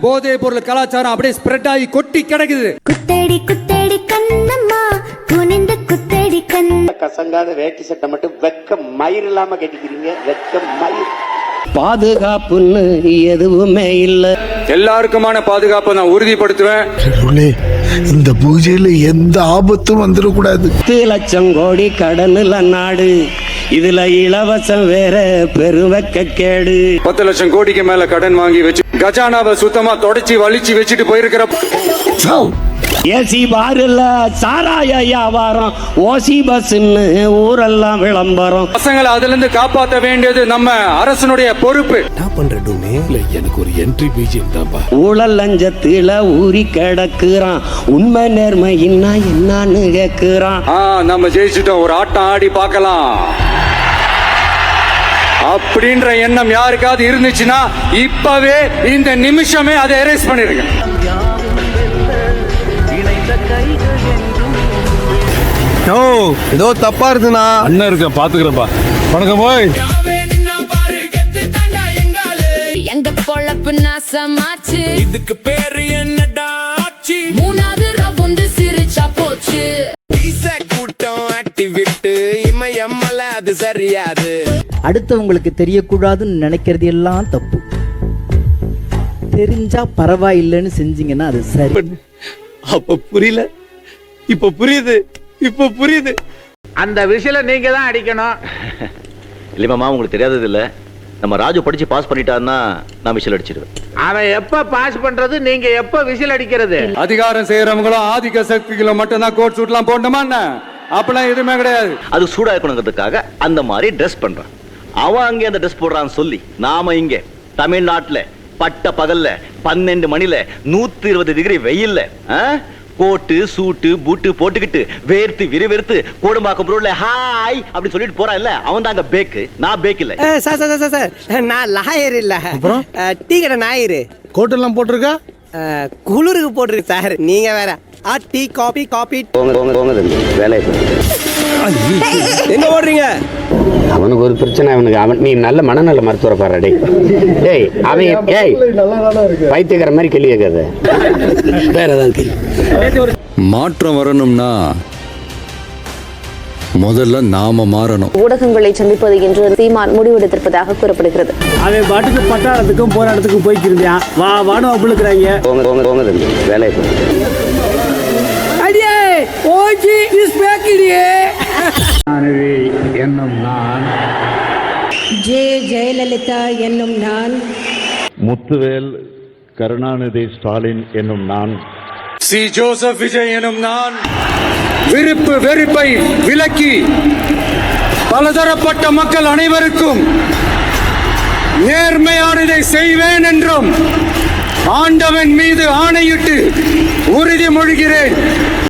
போதை பொருள் கலாச்சாரம் அப்படியே ஸ்ப்ரெட் ஆகி கொட்டி கிடக்குது. குத்தடி குத்தடி கண்ணம்மா குனிந்து குத்தடி கண்ண கசங்காத வேட்டி சட்டை மட்டும் வெக்க மயிர் இல்லாம கட்டிக்கிறீங்க. வெக்க மயிர் பாதுகாப்புன்னு எதுவுமே இல்ல. எல்லாருக்குமான பாதுகாப்பை நான் உறுதிப்படுத்துவேன். இந்த பூஜையில எந்த ஆபத்தும் வந்துடக்கூடாது. 10 லட்சம் கோடி கடனுல நாடு, இதுல இலவசம் வேற பெருவெக்க கேடு. 10 லட்சம் கோடிக்கு மேல கடன் வாங்கி வச்சு கஜானாவை சுத்தமா தொடச்சி வலிச்சு வச்சுட்டு போயிருக்கிற ஏசி பாருல சாராய வியாபாரம், ஓசி பஸ்ன்னு ஊரெல்லாம் விளம்பரம். பசங்களை அதுல இருந்து காப்பாற்ற வேண்டியது நம்ம அரசனுடைய பொறுப்பு. எனக்கு ஒரு என்ட்ரி பிஜிஎம் தான்ப்பா. ஊழல் லஞ்சத்தில ஊறி கிடக்குறான், உண்மை நேர்மை என்னன்னு கேக்குறான். நம்ம ஜெயிச்சுட்டோம், ஒரு ஆட்டம் ஆடி பார்க்கலாம் அப்படின்ற எண்ணம் யாருக்காவது இருந்துச்சுன்னா இப்பவே இந்த நிமிஷமே அதை எரேஸ் பண்ணிருங்க. ஏதோ தப்பா இருக்குண்ணா. அண்ணன் இருக்க பாத்துக்கிறப்பா. வணக்கம் போய். எங்க பொழப்பு நாசமாச்சு, இதுக்கு பேரு என்னடா ஆச்சு? மூணாவது ரவுண்டு சிரிச்சா போச்சு. கூட்டம் ஆக்டிவிட்டு இமயம்மல அது சரியாது. அடுத்தவங்களுக்கு தெரியக்கூடாதுன்னு நினைக்கிறது எல்லாம் தப்பு. தெரிஞ்சா பரவாயில்லைன்னு செஞ்சீங்கன்னா அது சரி. அப்ப புரியல, இப்ப புரியுது, இப்ப புரியுது. அந்த விஷயம் நீங்க தான் அடிக்கணும். இல்லைமாமா, உங்களுக்கு தெரியாதது இல்ல, நம்ம ராஜு படிச்சு பாஸ் பண்ணிட்டான்னா நான் விசில் அடிச்சிடுவேன். அவன் எப்ப பாஸ் பண்றது, நீங்க எப்ப விசில் அடிக்கிறது? அதிகாரம் செய்யறவங்களும் ஆதிக்க சக்திகளும் மட்டும்தான் கோட் சூட்லாம் போட்டோமா என்ன? அப்பெல்லாம் எதுவுமே கிடையாது. அது சூடா இருக்கணுங்கிறதுக்காக அந்த மாதிரி ட்ரெஸ் பண்றான். அவன் அங்கே அந்த ட்ரெஸ் போடுறான்னு சொல்லி நாம இங்க தமிழ்நாட்டுல பட்ட பகல்ல 12 மணில 120 டிகிரி வெயில்ல கோட்டு சூட்டு பூட்டு போட்டுக்கிட்டு வேர்த்து விறுவிறுத்து கோடம்பாக்கம் ரோட்ல ஹாய் அப்படி சொல்லிட்டு போறான் இல்ல, அவன் தாங்க பேக்கு, நான் பேக் இல்ல. சார் நான் லாயர் இல்ல, டீ கடை நாயரு. கோட்டெல்லாம் போட்டிருக்கா, குளிருக்கு போட்டிருக்கு சார். நீங்க வேற டீ காபி காபி. வேலையை எங்க ஓடுறீங்க? அவனுக்கு ஒரு பிரச்சனை. அவன் நீ நல்ல மனநல மருத்துவரை பாரு. டேய் அவன் பைத்தியக்கார மாதிரி கேள்வி கேட்காத. வேற ஏதாவது மாற்றம் வரணும்னா முதல்ல நாம மாறணும். ஊடகங்களை சந்திப்பது என்று சீமான் முடிவெடுத்திருப்பதாக கூறப்படுகிறது. அவன் பாட்டுக்கு பட்டாளத்துக்கும் போராட்டத்துக்கும் போய்க்கிருந்தான். வா வானோ அப்படிங்கிறாங்க. வேலையை என்னும் நான், ஜெயலலிதா என்னும் நான், முத்துவேல் கருணாநிதி ஸ்டாலின் என்னும் நான், சி ஜோசப் விஜய் எனும் நான் விருப்பு வெறுப்பை விலக்கி பலதரப்பட்ட மக்கள் அனைவருக்கும் நேர்மையானதை செய்வேன் என்றும் ஆண்டவன் மீது ஆணையிட்டு உறுதிமொழிகிறேன்.